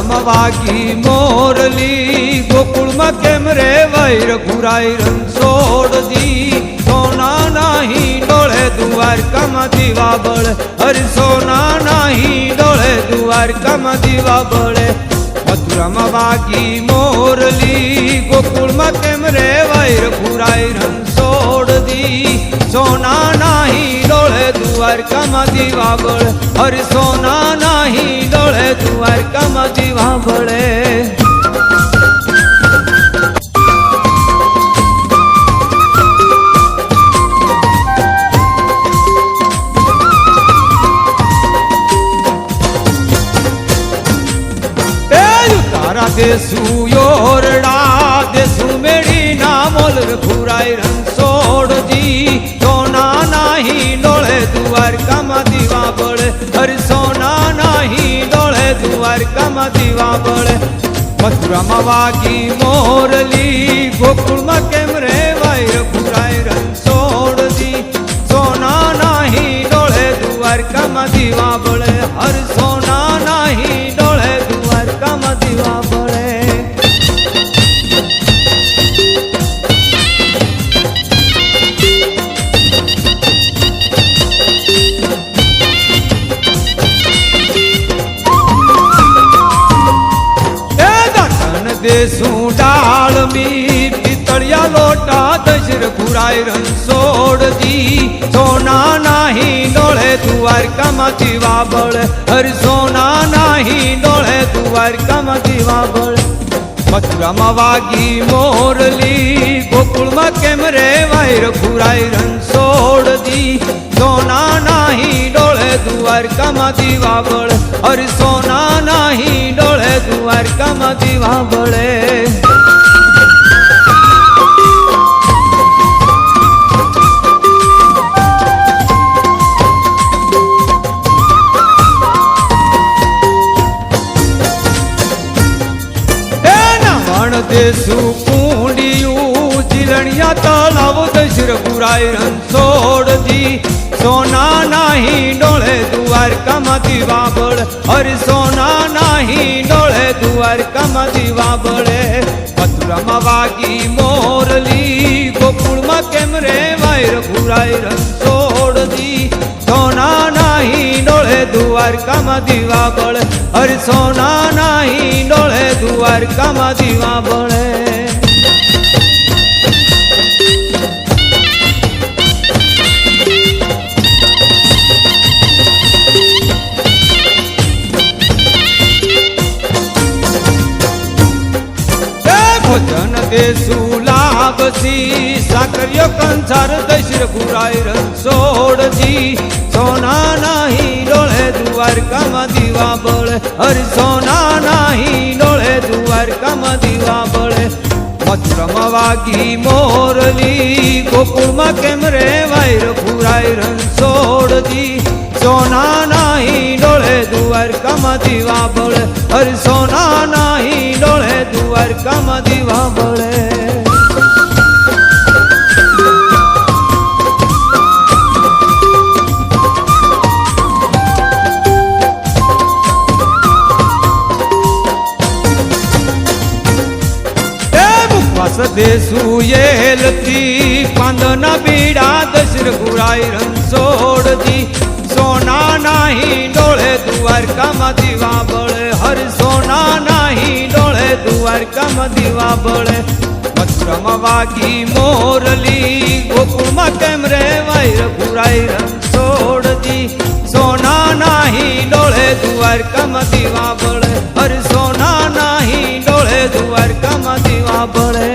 મથુરામાં વાગી મોરલી, ગોકુળમાં કેમ રે વૈર ઘુરાઈ રણછોડજી. સોના નાહી ડોળે દ્વારકામાં દીવા બળે, હરિ સોના નાહી ડોળે દ્વારકામાં દીવા બળે. મથુરામાં વાગી મોરલી, ગોકુળમાં કેમ રે વૈર ઘુરાઈ રણછોડજી. સોના નાહી ડોળે દ્વારકામાં દીવા બળે, હરિ સોના નાહી ડોળે દ્વારકામાં દીવા બળે. દેસુ યોરડા દેસુ મેળી ના મોલ ઘુરાઈ રણછોડજી. સોના નાહી ડોળે દ્વારકામાં દીવા બળે, હરિ સોના નાહી ડોળે દ્વારકામાં દીવા બળે. મથુરામાં વાગી મોરલી, ગોકુળમાં કેમ રે વૈર ઘુરાઈ રણછોડજી. સોના નાહી ડોળે દ્વારકામાં દીવા બળે, હરિ સોના નાહી ડોળે દ્વારકામાં દીવા બળે. દેશું ડાળમી પિતળિયા લોટા દશર ઘુરાઈ રણછોડજી. સોના નાહી ડોળે દ્વારકામાં દીવા બળે, હરિ સોના નાહી ડોળે દ્વારકામાં દીવા બળે. મથુરામાં વાગી મોરલી, ગોકુળમાં કેમ રે વૈર ઘુરાઈ રણછોડજી. સોના નાહી ડોળે દ્વારકામાં દીવા બળે, હરિ સોના નાહી ડોળે દ્વારકામાં દીવા બળે. દેસુ કુંડિયું જીલણિયા તળાવ દશર ઘુરાઈ રણછોડજી. સોના નાહી ડોળે દ્વારકામાં દીવા બળે, હરિ સોના નાહી ડોળે દ્વારકામાં દીવા બળે. મથુરામાં વાગી મોરલી, ગોકુળમાં કેમ રે વૈર ઘુરાઈ રણછોડજી. સોના નાહી ડોળે દ્વારકામાં દીવા બળે, હરિ સોના નાહી ડોળે દ્વારકામાં દીવા બળે. ભોજન દેશું લાગસી, સાકરિયો કંસાર દશર ઘુરાઈ રણછોડજી. સોના નાહી ડોળે દ્વારકામાં દીવા બળે, હરિ સોના નાહી ડોળે દ્વારકામાં દીવા બળે. મથુરામાં વાગી મોરલી, ગોકુળમાં કેમ રે વૈર ઘુરાઈ રણછોડજી. સોના નાહી ડોળે દ્વારકામાં દીવા બળે, હરિ સોના નાહી ડોળે દ્વારકામાં દીવા બળે. દેશું એલથી પાંદના બીડા દશર ઘુરાઈ રણછોડજી. સોના નાહી ડોળે દ્વારકામાં દીવા બળે, હરિ સોના નાહી ડોળે દ્વારકામાં દીવા બળે. મથુરામાં વાગી મોરલી, ગોકુળમાં કેમ રે વૈર ઘુરાઈ રણછોડજી. સોના નાહી ડોળે દ્વારકામાં દીવા બળે, હરિ સોના નાહી ડોળે દ્વારકામાં દીવા બળે.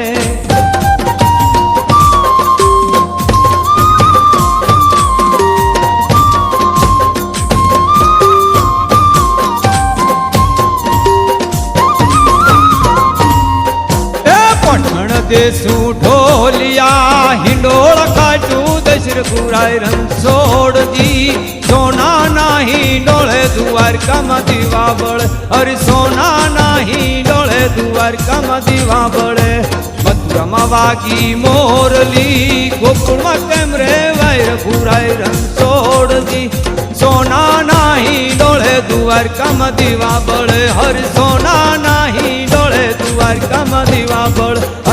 દેશું ઢોલિયા હિંડોળ કાઢું દશર ઘુરાઈ રણછોડજી. સોના નાહી ડોળે દ્વારકામાં દીવા બળે, હરિ સોના નાહી ડોળે દ્વારકામાં દીવા બળે. મથુરામાં વાગી મોરલી, ગોકુળમાં કેમ રે વૈર ઘુરાઈ રણછોડજી. સોના નાહી ડોળે દ્વારકામાં દીવા બળે હર સોના ના હિંડોળે દ્વારકામાં દીવા બળે